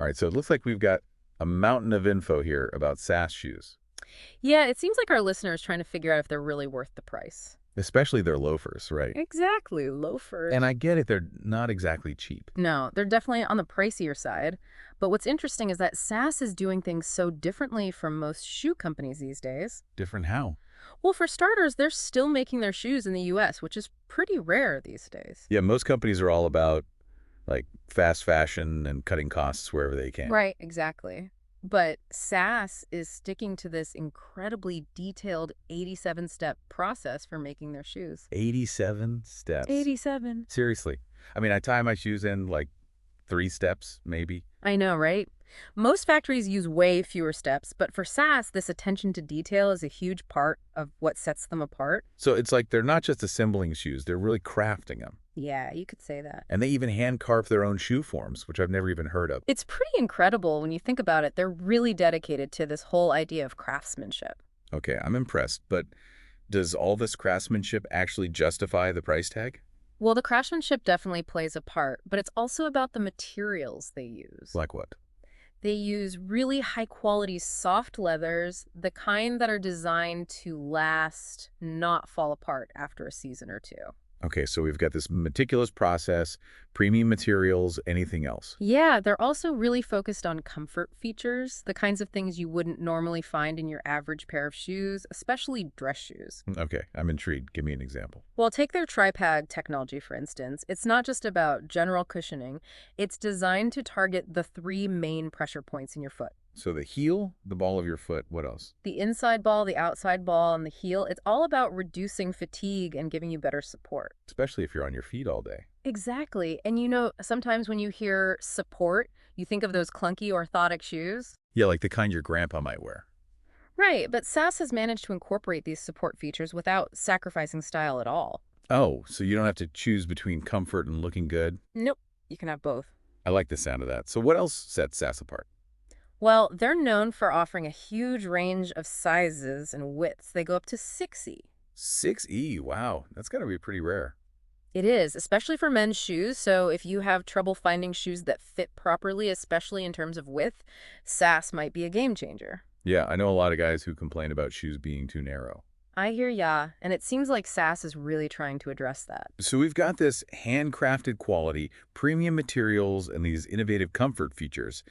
All right, so it looks like we've got a mountain of info here about SAS shoes, Yeah, it seems like our listener is trying to figure out if they're really worth the price. especially their loafers, right? Exactly, And loafers. I get it, they're not exactly cheap. No, they're definitely on the pricier side. But what's interesting is that SAS is doing things so differently from most shoe companies these days. Different how? Well, for starters, they're still making their shoes in the US, which is pretty rare these days. Yeah, most companies are all about like fast fashion and cutting costs wherever they can. Right, exactly. But SAS is sticking to this incredibly detailed 87-step process for making their shoes. 87 steps. 87. Seriously. I mean, I tie my shoes in like 3 steps, maybe. I know, right? Most factories use way fewer steps, but for SAS, this attention to detail is a huge part of what sets them apart. So it's like they're not just assembling shoes, they're really crafting them. Yeah, you could say that. And they even hand carve their own shoe forms, which I've never even heard of. It's pretty incredible when you think about it. They're really dedicated to this whole idea of craftsmanship. Okay, I'm impressed, but does all this craftsmanship actually justify the price tag? Well, the craftsmanship definitely plays a part, but it's also about the materials they use. Like what? They use really high quality soft leathers, the kind that are designed to last, not fall apart after a season or two. Okay, so we've got this meticulous process, premium materials, anything else. Yeah, they're also really focused on comfort features, the kinds of things you wouldn't normally find in your average pair of shoes, especially dress shoes. Okay, I'm intrigued. Give me an example. Well, take their tripod technology, for instance. It's not just about general cushioning. It's designed to target the three main pressure points in your foot. So the heel, the ball of your foot, what else? The inside ball, the outside ball, and the heel, it's all about reducing fatigue and giving you better support. Especially if you're on your feet all day. Exactly. And you know, sometimes when you hear support, you think of those clunky orthotic shoes. Yeah, like the kind your grandpa might wear. Right, but SAS has managed to incorporate these support features without sacrificing style at all. Oh, so you don't have to choose between comfort and looking good? Nope, you can have both. I like the sound of that. So what else sets SAS apart? Well, they're known for offering a huge range of sizes and widths. They go up to 6E. 6E, wow, that's got to be pretty rare. It is, especially for men's shoes. So if you have trouble finding shoes that fit properly, especially in terms of width, SAS might be a game changer. Yeah, I know a lot of guys who complain about shoes being too narrow. I hear ya, and it seems like SAS is really trying to address that. So we've got this handcrafted quality, premium materials, and these innovative comfort features.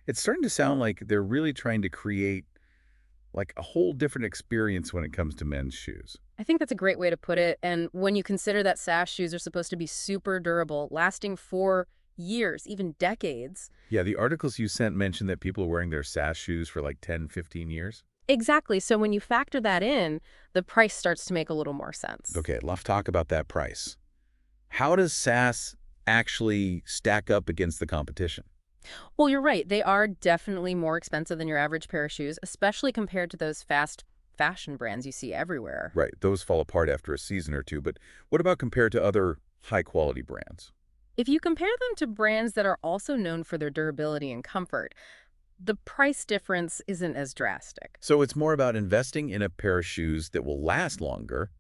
It's starting to sound like they're really trying to create like a whole different experience when it comes to men's shoes. I think that's a great way to put it. And when you consider that SAS shoes are supposed to be super durable, lasting for years, even decades. Yeah, the articles you sent mentioned that people are wearing their SAS shoes for like 10, 15 years. Exactly. So when you factor that in, the price starts to make a little more sense. Okay, let's talk about that price. How does SAS actually stack up against the competition? Well, you're right. They are definitely more expensive than your average pair of shoes, especially compared to those fast fashion brands you see everywhere. Right, those fall apart after a season or two, but what about compared to other high-quality brands? If you compare them to brands that are also known for their durability and comfort, the price difference isn't as drastic. So it's more about investing in a pair of shoes that will last longer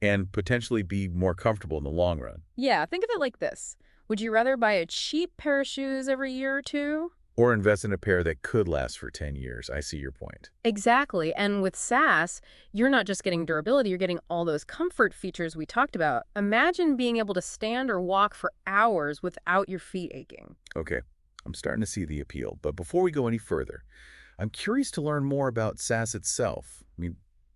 and potentially be more comfortable in the long run. Yeah, think of it like this. Would you rather buy a cheap pair of shoes every year or two? Or invest in a pair that could last for 10 years. I see your point. Exactly. And with SAS, you're not just getting durability, you're getting all those comfort features we talked about. Imagine being able to stand or walk for hours without your feet aching. Okay, I'm starting to see the appeal. But before we go any further, I'm curious to learn more about SAS itself. I mean,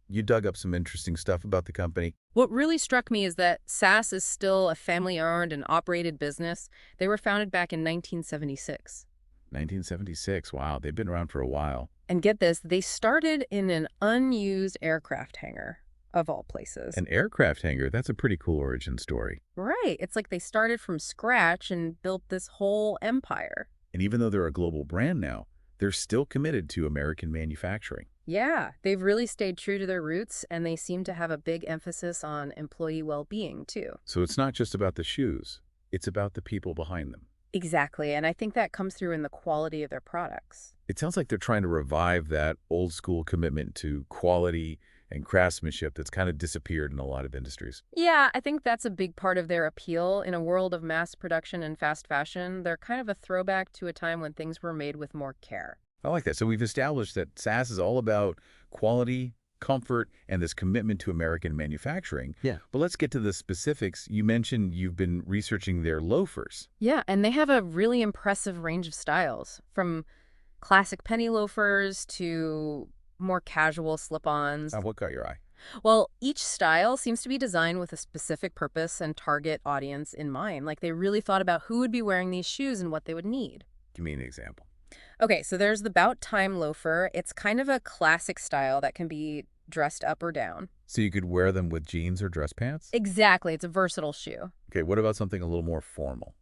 you dug up some interesting stuff about the company. What really struck me is that SAS is still a family-owned and operated business. They were founded back in 1976. 1976. Wow, they've been around for a while. And get this, they started in an unused aircraft hangar, of all places. An aircraft hangar, that's a pretty cool origin story. Right. It's like they started from scratch and built this whole empire. And even though they're a global brand now, they're still committed to American manufacturing. Yeah, they've really stayed true to their roots, and they seem to have a big emphasis on employee well-being, too. So it's not just about the shoes, it's about the people behind them. Exactly, and I think that comes through in the quality of their products. It sounds like they're trying to revive that old school commitment to quality, and craftsmanship that's kind of disappeared in a lot of industries. Yeah, I think that's a big part of their appeal. In a world of mass production and fast fashion, they're kind of a throwback to a time when things were made with more care. I like that. So we've established that SAS is all about quality, comfort, and this commitment to American manufacturing. Yeah. But let's get to the specifics. You mentioned you've been researching their loafers. Yeah, and they have a really impressive range of styles, from classic penny loafers to more casual slip-ons. What caught your eye? Well, each style seems to be designed with a specific purpose and target audience in mind. Like they really thought about who would be wearing these shoes and what they would need. Give me an example. Okay, so there's the Bout Time loafer. It's kind of a classic style that can be dressed up or down. So you could wear them with jeans or dress pants? Exactly, it's a versatile shoe. Okay, what about something a little more formal?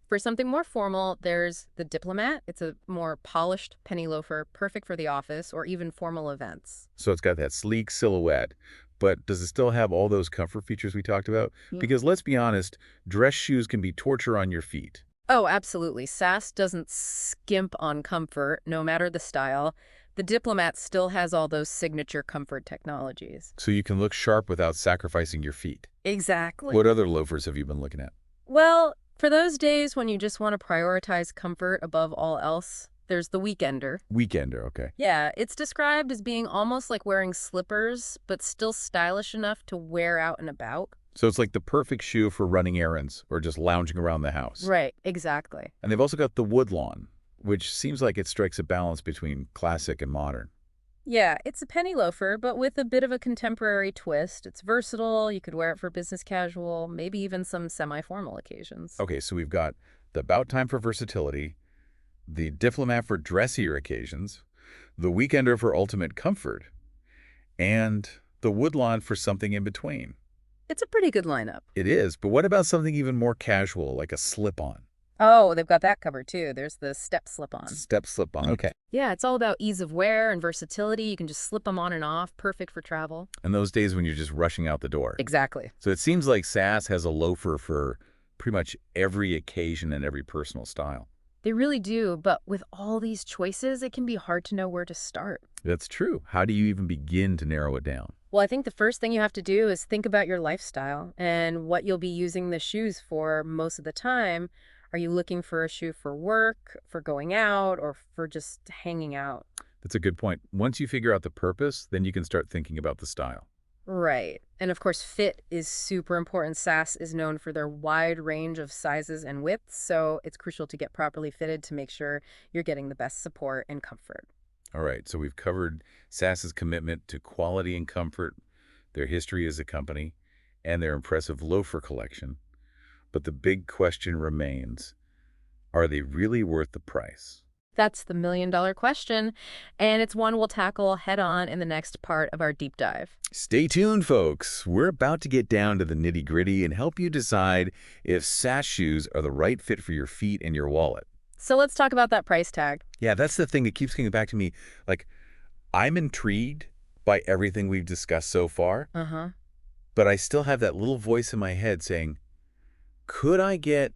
For something more formal, there's the Diplomat. It's a more polished penny loafer, perfect for the office or even formal events. So it's got that sleek silhouette, but does it still have all those comfort features we talked about? Mm. Because let's be honest, dress shoes can be torture on your feet. Oh, absolutely. SAS doesn't skimp on comfort, no matter the style. The Diplomat still has all those signature comfort technologies. So you can look sharp without sacrificing your feet. Exactly. What other loafers have you been looking at? Well, for those days when you just want to prioritize comfort above all else, there's the Weekender. Weekender, okay. Yeah, it's described as being almost like wearing slippers, but still stylish enough to wear out and about. So it's like the perfect shoe for running errands or just lounging around the house. Right, exactly. And they've also got the Woodlawn, which seems like it strikes a balance between classic and modern. Yeah, it's a penny loafer, but with a bit of a contemporary twist. It's versatile. You could wear it for business casual, maybe even some semi-formal occasions. Okay, so we've got the About Time for versatility, the Diplomat for dressier occasions, the Weekender for ultimate comfort, and the Woodlawn for something in between. It's a pretty good lineup. It is, but what about something even more casual, like a slip-on? Oh, they've got that covered too. There's the step slip-on. Step slip-on, okay. Yeah, it's all about ease of wear and versatility. You can just slip them on and off, perfect for travel. And those days when you're just rushing out the door. Exactly. So it seems like SAS has a loafer for pretty much every occasion and every personal style. They really do, but with all these choices, it can be hard to know where to start. That's true. How do you even begin to narrow it down? Well, I think the first thing you have to do is think about your lifestyle and what you'll be using the shoes for most of the time. Are you looking for a shoe for work, for going out, or for just hanging out? That's a good point. Once you figure out the purpose, then you can start thinking about the style. Right. And of course, fit is super important. SAS is known for their wide range of sizes and widths, so it's crucial to get properly fitted to make sure you're getting the best support and comfort. All right, so we've covered SAS's commitment to quality and comfort, their history as a company, and their impressive loafer collection. But the big question remains, are they really worth the price? That's the million-dollar question, and it's one we'll tackle head-on in the next part of our deep dive. Stay tuned, folks. We're about to get down to the nitty-gritty and help you decide if SAS shoes are the right fit for your feet and your wallet. So let's talk about that price tag. Yeah, that's the thing that keeps coming back to me. Like, I'm intrigued by everything we've discussed so far, but I still have that little voice in my head saying, could I get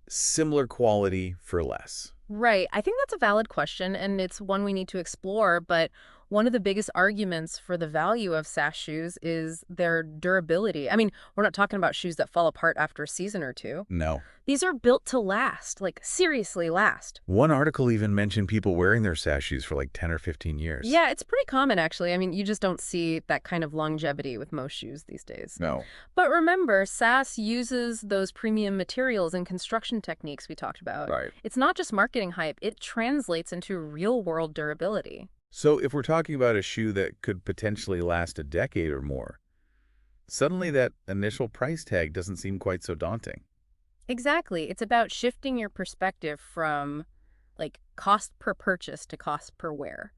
similar quality for less? Right. I think that's a valid question, and it's one we need to explore, but one of the biggest arguments for the value of SAS shoes is their durability. I mean, we're not talking about shoes that fall apart after a season or two. No. These are built to last, like seriously last. One article even mentioned people wearing their SAS shoes for like 10 or 15 years. Yeah, it's pretty common, actually. I mean, you just don't see that kind of longevity with most shoes these days. No. But remember, SAS uses those premium materials and construction techniques we talked about. Right. It's not just marketing hype. It translates into real-world durability. So if we're talking about a shoe that could potentially last a decade or more, suddenly that initial price tag doesn't seem quite so daunting. Exactly. It's about shifting your perspective from, like, cost per purchase to cost per wear.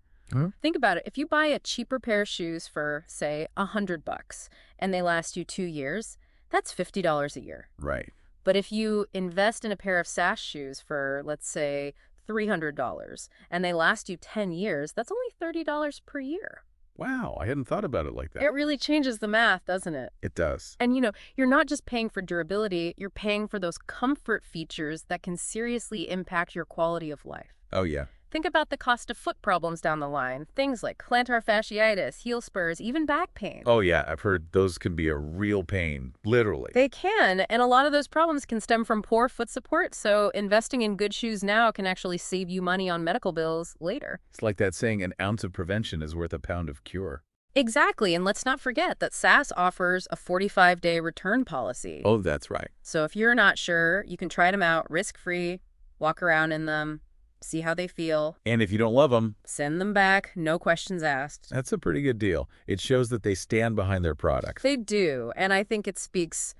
Think about it. If you buy a cheaper pair of shoes for, say, $100 and they last you 2 years, that's $50 a year. Right. But if you invest in a pair of SAS shoes for, let's say, $300 and they last you 10 years, that's only $30 per year. Wow, I hadn't thought about it like that. It really changes the math, doesn't it? It does. And, you're not just paying for durability, you're paying for those comfort features that can seriously impact your quality of life. Oh, yeah. think about the cost of foot problems down the line. Things like plantar fasciitis, heel spurs, even back pain. Oh yeah, I've heard those can be a real pain, literally. They can, and a lot of those problems can stem from poor foot support, so investing in good shoes now can actually save you money on medical bills later. It's like that saying, an ounce of prevention is worth a pound of cure. Exactly, and let's not forget that SAS offers a 45-day return policy. Oh, that's right. So if you're not sure, you can try them out risk-free, walk around in them, see how they feel, And if you don't love them, send them back, no questions asked. that's a pretty good deal. It shows that they stand behind their products. They do, and I think it speaks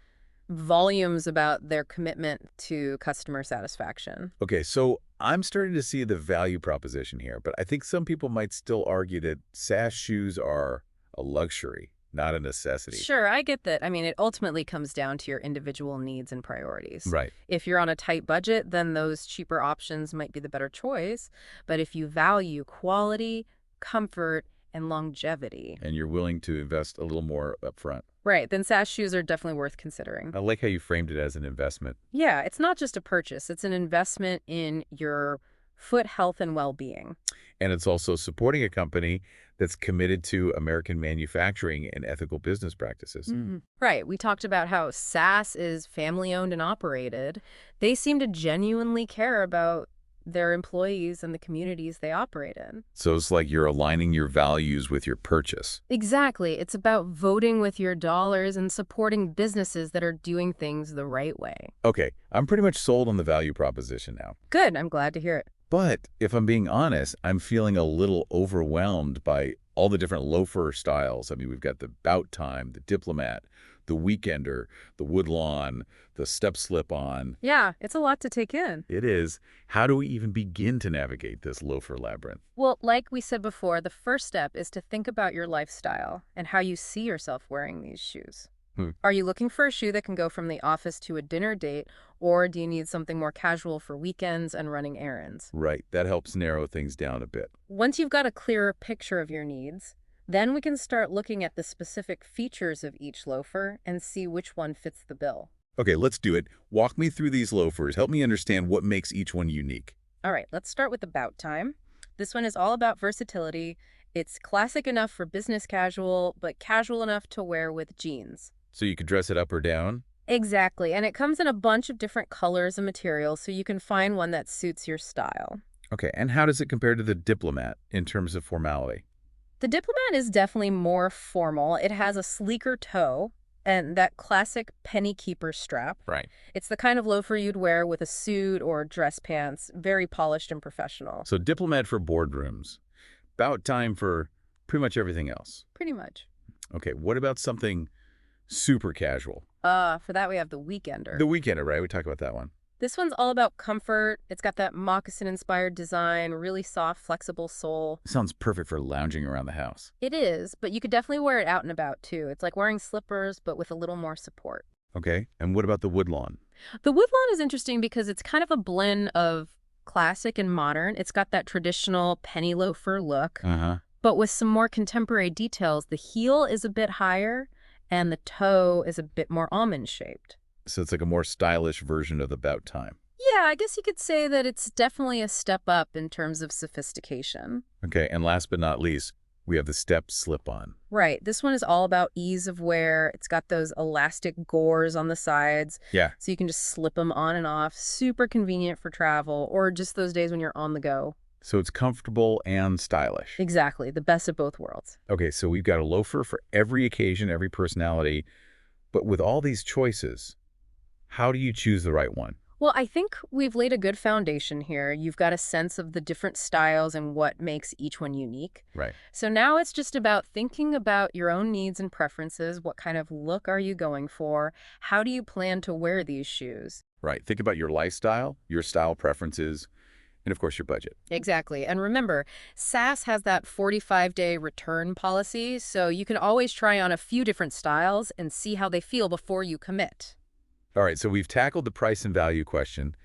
volumes about their commitment to customer satisfaction. Okay, so I'm starting to see the value proposition here, but I think some people might still argue that SAS shoes are a luxury, not a necessity. Sure, I get that. I mean, it ultimately comes down to your individual needs and priorities. Right. If you're on a tight budget, then those cheaper options might be the better choice. But if you value quality, comfort, and longevity, And you're willing to invest a little more upfront. right, then SAS shoes are definitely worth considering. I like how you framed it as an investment. Yeah, it's not just a purchase. It's an investment in your foot health and well-being. And it's also supporting a company that's committed to American manufacturing and ethical business practices. Right. We talked about how SAS is family-owned and operated. They seem to genuinely care about their employees and the communities they operate in. So it's like you're aligning your values with your purchase. Exactly. It's about voting with your dollars and supporting businesses that are doing things the right way. Okay, I'm pretty much sold on the value proposition now. Good. I'm glad to hear it. But if I'm being honest, I'm feeling a little overwhelmed by all the different loafer styles. I mean, we've got the bout time, the diplomat, the weekender, the woodlawn, the step slip-on. Yeah, it's a lot to take in. It is. How do we even begin to navigate this loafer labyrinth? Well, like we said before, the first step is to think about your lifestyle and how you see yourself wearing these shoes. Are you looking for a shoe that can go from the office to a dinner date, or do you need something more casual for weekends and running errands? Right, that helps narrow things down a bit. Once you've got a clearer picture of your needs, then we can start looking at the specific features of each loafer and see which one fits the bill. Okay, let's do it. Walk me through these loafers. Help me understand what makes each one unique. All right, let's start with about time. This one is all about versatility. It's classic enough for business casual, but casual enough to wear with jeans. So you could dress it up or down? Exactly, and it comes in a bunch of different colors and materials, so you can find one that suits your style. Okay, and how does it compare to the diplomat in terms of formality? The diplomat is definitely more formal. It has a sleeker toe and that classic penny keeper strap. Right. It's the kind of loafer you'd wear with a suit or dress pants, very polished and professional. So diplomat for boardrooms. About time for pretty much everything else. Pretty much. Okay, what about something super casual? For that we have the weekender. The weekender, right? We talked about that one. This one's all about comfort. It's got that moccasin-inspired design, really soft, flexible sole. Sounds perfect for lounging around the house. It is, but you could definitely wear it out and about, too. It's like wearing slippers, but with a little more support. Okay, and what about the woodlawn? The woodlawn is interesting because it's kind of a blend of classic and modern. It's got that traditional penny loafer look, but with some more contemporary details. The heel is a bit higher, and the toe is a bit more almond-shaped. So it's like a more stylish version of the bout time. Yeah, I guess you could say that it's definitely a step up in terms of sophistication. Okay, and last but not least, we have the step slip-on. Right. This one is all about ease of wear. It's got those elastic gores on the sides. Yeah. So you can just slip them on and off. Super convenient for travel or just those days when you're on the go. So it's comfortable and stylish. Exactly. The best of both worlds. Okay, so we've got a loafer for every occasion, every personality. But with all these choices, how do you choose the right one? Well, I think we've laid a good foundation here. You've got a sense of the different styles and what makes each one unique. Right. So now it's just about thinking about your own needs and preferences. What kind of look are you going for? How do you plan to wear these shoes? Right. Think about your lifestyle, your style preferences, and of course your budget. Exactly. And remember, SAS has that 45-day return policy, so you can always try on a few different styles and see how they feel before you commit. All right, so we've tackled the price and value question,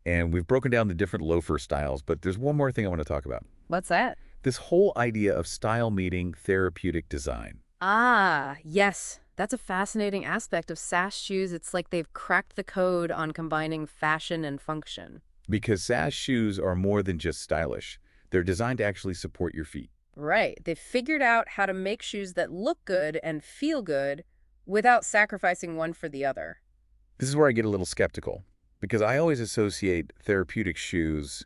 and we've broken down the different loafer styles, but there's one more thing I want to talk about. What's that? This whole idea of style meeting therapeutic design. Ah, yes. That's a fascinating aspect of SAS shoes. It's like they've cracked the code on combining fashion and function. Because SAS shoes are more than just stylish. They're designed to actually support your feet. Right. They've figured out how to make shoes that look good and feel good without sacrificing one for the other. This is where I get a little skeptical, because I always associate therapeutic shoes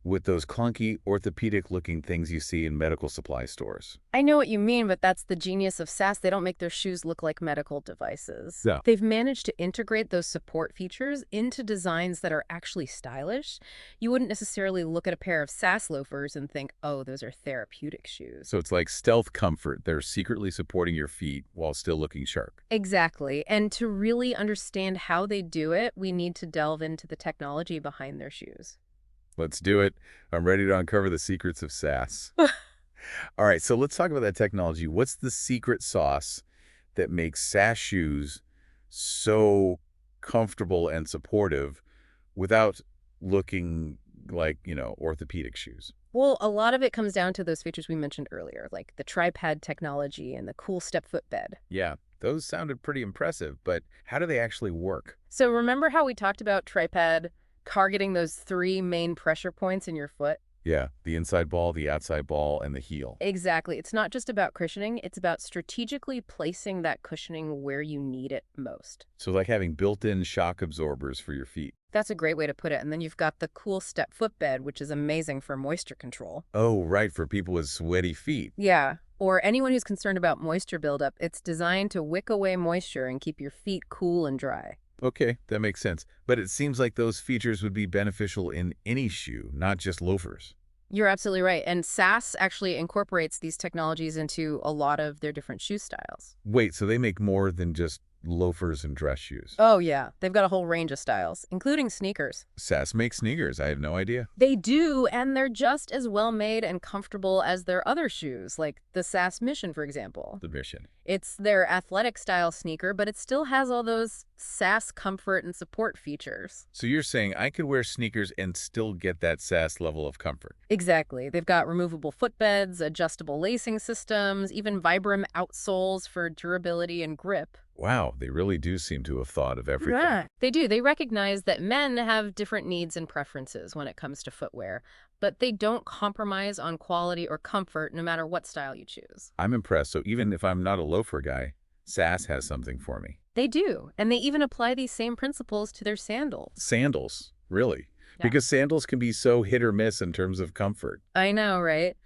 with those clunky, orthopedic-looking things you see in medical supply stores. I know what you mean, but that's the genius of SAS. They don't make their shoes look like medical devices. Yeah. They've managed to integrate those support features into designs that are actually stylish. You wouldn't necessarily look at a pair of SAS loafers and think, oh, those are therapeutic shoes. So it's like stealth comfort. They're secretly supporting your feet while still looking sharp. Exactly. And to really understand how they do it, we need to delve into the technology behind their shoes. Let's do it. I'm ready to uncover the secrets of SAS. All right, so let's talk about that technology. What's the secret sauce that makes SAS shoes so comfortable and supportive without looking like, orthopedic shoes? Well, a lot of it comes down to those features we mentioned earlier, like the tripod technology and the cool step footbed. Yeah, those sounded pretty impressive, but how do they actually work? So remember how we talked about tripod targeting those three main pressure points in your foot? Yeah, the inside ball, the outside ball, and the heel. Exactly. It's not just about cushioning, it's about strategically placing that cushioning where you need it most. So like having built-in shock absorbers for your feet. That's a great way to put it. And then you've got the cool step footbed, which is amazing for moisture control. Oh, right, for people with sweaty feet. Yeah. Or anyone who's concerned about moisture buildup, it's designed to wick away moisture and keep your feet cool and dry. Okay, that makes sense. But it seems like those features would be beneficial in any shoe, not just loafers. You're absolutely right. And SAS actually incorporates these technologies into a lot of their different shoe styles. Wait, so they make more than just loafers and dress shoes? Oh, yeah. They've got a whole range of styles, including sneakers. SAS makes sneakers. I have no idea. They do, and they're just as well made and comfortable as their other shoes, like the SAS Mission, for example. The Mission. It's their athletic style sneaker, but it still has all those SAS comfort and support features. So you're saying I could wear sneakers and still get that SAS level of comfort? Exactly. They've got removable footbeds, adjustable lacing systems, even Vibram outsoles for durability and grip. Wow, they really do seem to have thought of everything. Yeah, they do. They recognize that men have different needs and preferences when it comes to footwear, but they don't compromise on quality or comfort no matter what style you choose. I'm impressed. So even if I'm not a loafer guy, SAS has something for me. They do, and they even apply these same principles to their sandals. Sandals, really? Yeah. Because sandals can be so hit or miss in terms of comfort. I know, right?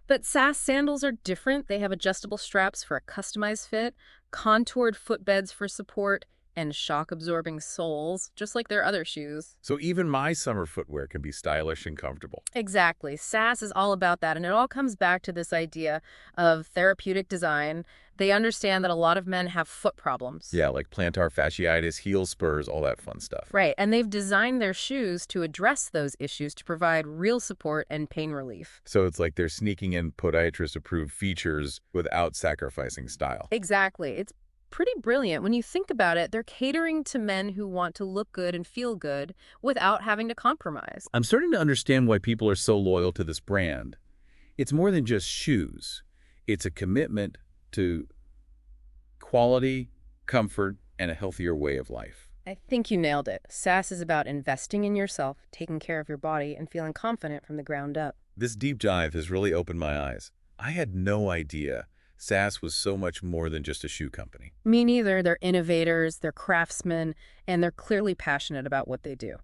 But SAS sandals are different. They have adjustable straps for a customized fit, contoured footbeds for support, and shock-absorbing soles, just like their other shoes. So even my summer footwear can be stylish and comfortable. Exactly. SAS is all about that, and it all comes back to this idea of therapeutic design. They understand that a lot of men have foot problems. Yeah, like plantar fasciitis, heel spurs, all that fun stuff. Right, and they've designed their shoes to address those issues to provide real support and pain relief. So it's like they're sneaking in podiatrist-approved features without sacrificing style. Exactly. It's pretty brilliant. When you think about it, they're catering to men who want to look good and feel good without having to compromise. I'm starting to understand why people are so loyal to this brand. It's more than just shoes. It's a commitment to quality, comfort, and a healthier way of life. I think you nailed it. SAS is about investing in yourself, taking care of your body, and feeling confident from the ground up. This deep dive has really opened my eyes. I had no idea SAS was so much more than just a shoe company. Me neither. They're innovators, they're craftsmen, and they're clearly passionate about what they do.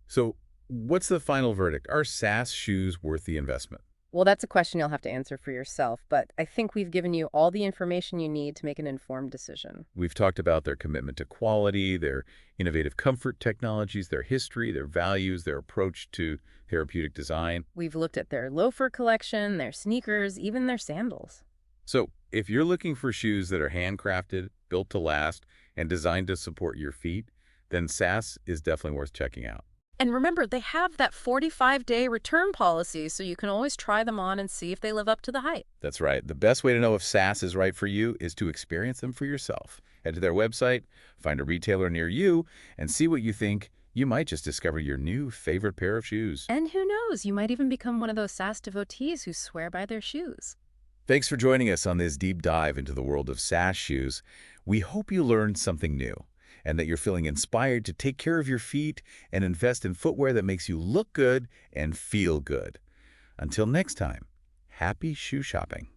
So what's the final verdict? Are SAS shoes worth the investment? Well, that's a question you'll have to answer for yourself, but I think we've given you all the information you need to make an informed decision. We've talked about their commitment to quality, their innovative comfort technologies, their history, their values, their approach to therapeutic design. We've looked at their loafer collection, their sneakers, even their sandals. So if you're looking for shoes that are handcrafted, built to last, and designed to support your feet, then SAS is definitely worth checking out. And remember, they have that 45-day return policy, so you can always try them on and see if they live up to the hype. That's right. The best way to know if SAS is right for you is to experience them for yourself. Head to their website, find a retailer near you, and see what you think. You might just discover your new favorite pair of shoes. And who knows, you might even become one of those SAS devotees who swear by their shoes. Thanks for joining us on this deep dive into the world of SAS shoes. We hope you learned something new and that you're feeling inspired to take care of your feet and invest in footwear that makes you look good and feel good. Until next time, happy shoe shopping.